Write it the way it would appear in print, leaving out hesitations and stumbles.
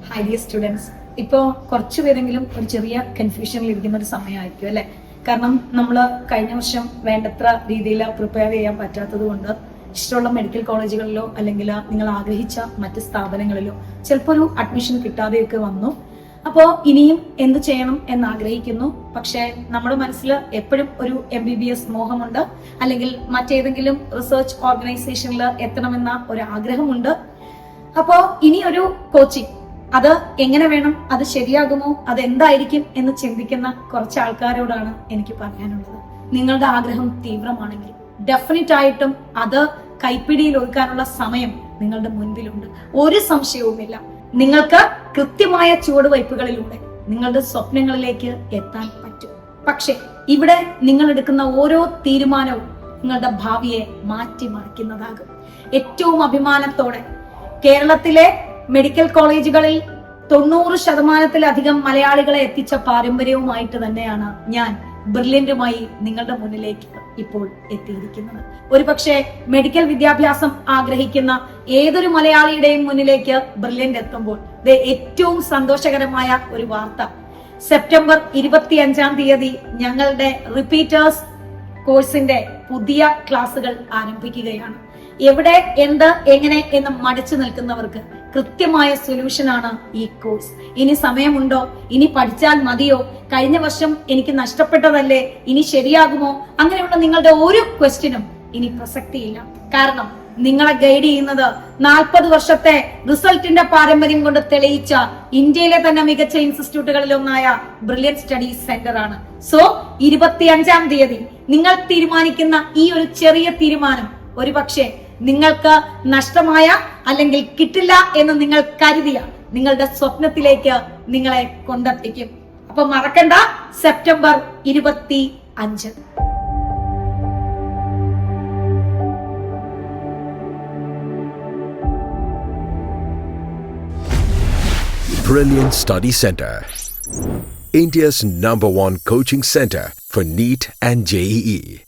Hi dear students, ഇപ്പോൾ കുറച്ചു പേരെങ്കിലും ഒരു ചെറിയ കൺഫ്യൂഷനിൽ ഇരിക്കുന്ന ഒരു സമയമായിരിക്കും അല്ലെ. കാരണം നമ്മൾ കഴിഞ്ഞ വർഷം വേണ്ടത്ര രീതിയിൽ പ്രിപ്പയർ ചെയ്യാൻ പറ്റാത്തത് കൊണ്ട് ഇഷ്ടമുള്ള മെഡിക്കൽ കോളേജുകളിലോ അല്ലെങ്കിൽ നിങ്ങൾ ആഗ്രഹിച്ച മറ്റ് സ്ഥാപനങ്ങളിലോ ചിലപ്പോൾ ഒരു അഡ്മിഷൻ കിട്ടാതെയൊക്കെ വന്നു. അപ്പോൾ ഇനിയും എന്ത് ചെയ്യണം എന്ന് ആഗ്രഹിക്കുന്നു. പക്ഷെ നമ്മുടെ മനസ്സിൽ എപ്പോഴും ഒരു MBBS മോഹമുണ്ട്, അല്ലെങ്കിൽ മറ്റേതെങ്കിലും റിസർച്ച് ഓർഗനൈസേഷനിൽ എത്തണമെന്ന ഒരു ആഗ്രഹമുണ്ട്. അപ്പോ ഇനി ഒരു കോച്ചിങ് അത് എങ്ങനെ വേണം, അത് ശരിയാകുമോ, അത് എന്തായിരിക്കും എന്ന് ചിന്തിക്കുന്ന കുറച്ച് ആൾക്കാരോടാണ് എനിക്ക് പറയാനുള്ളത്. നിങ്ങളുടെ ആഗ്രഹം തീവ്രമാണെങ്കിൽ ഡെഫിനറ്റ് ആയിട്ടും അത് കൈപ്പിടിയിൽ ഒതുക്കാനുള്ള സമയം നിങ്ങളുടെ മുൻപിലുണ്ട്. ഒരു സംശയവുമില്ല. നിങ്ങൾക്ക് കൃത്യമായ ചുവടുവയ്പ്പുകളിലൂടെ നിങ്ങളുടെ സ്വപ്നങ്ങളിലേക്ക് എത്താൻ പറ്റും. പക്ഷെ ഇവിടെ നിങ്ങൾ എടുക്കുന്ന ഓരോ തീരുമാനവും നിങ്ങളുടെ ഭാവിയെ മാറ്റിമറിക്കുന്നതാകും. ഏറ്റവും അഭിമാനത്തോടെ കേരളത്തിലെ മെഡിക്കൽ കോളേജുകളിൽ 90% മലയാളികളെ എത്തിച്ച പാരമ്പര്യവുമായിട്ട് തന്നെയാണ് ഞാൻ ബ്രില്യന്റുമായി നിങ്ങളുടെ മുന്നിലേക്ക് ഇപ്പോൾ എത്തിയിരിക്കുന്നത്. ഒരുപക്ഷെ മെഡിക്കൽ വിദ്യാഭ്യാസം ആഗ്രഹിക്കുന്ന ഏതൊരു മലയാളിയുടെയും മുന്നിലേക്ക് ബ്രില്യന്റ് എത്തുമ്പോൾ ഏറ്റവും സന്തോഷകരമായ ഒരു വാർത്ത, സെപ്റ്റംബർ 25 ഞങ്ങളുടെ റിപ്പീറ്റേഴ്സ് കോഴ്സിന്റെ പുതിയ ക്ലാസുകൾ ആരംഭിക്കുകയാണ്. എവിടെ, എന്ത്, എങ്ങനെ എന്ന് മടിച്ചു നിൽക്കുന്നവർക്ക് കൃത്യമായ സൊല്യൂഷനാണ് ഈ കോഴ്സ്. ഇനി സമയമുണ്ടോ, ഇനി പഠിച്ചാൽ മതിയോ, കഴിഞ്ഞ വർഷം എനിക്ക് നഷ്ടപ്പെട്ടതല്ലേ, ഇനി ശരിയാകുമോ, അങ്ങനെയുള്ള നിങ്ങളുടെ ഒരു ക്വസ്റ്റ്യനും ഇനി പ്രസക്തിയില്ല. കാരണം നിങ്ങളെ ഗൈഡ് ചെയ്യുന്നത് 40 വർഷത്തെ റിസൾട്ടിന്റെ പാരമ്പര്യം കൊണ്ട് തെളിയിച്ച ഇന്ത്യയിലെ തന്നെ മികച്ച ഇൻസ്റ്റിറ്റ്യൂട്ടുകളിൽ ഒന്നായ ബ്രില്യന്റ് സ്റ്റഡീസ് സെന്റർ ആണ്. സോ 25 നിങ്ങൾ തീരുമാനിക്കുന്ന ഈ ഒരു ചെറിയ തീരുമാനം ഒരുപക്ഷെ നിങ്ങൾക്ക് നഷ്ടമായ അല്ലെങ്കിൽ കിട്ടില്ല എന്ന് നിങ്ങൾ കരുതിയ നിങ്ങളുടെ സ്വപ്നത്തിലേക്ക് നിങ്ങളെ കൊണ്ടെത്തിക്കും. അപ്പൊ മറക്കണ്ട, September 25. Brilliant Study Center, India's #1 coaching center for NEET and JEE.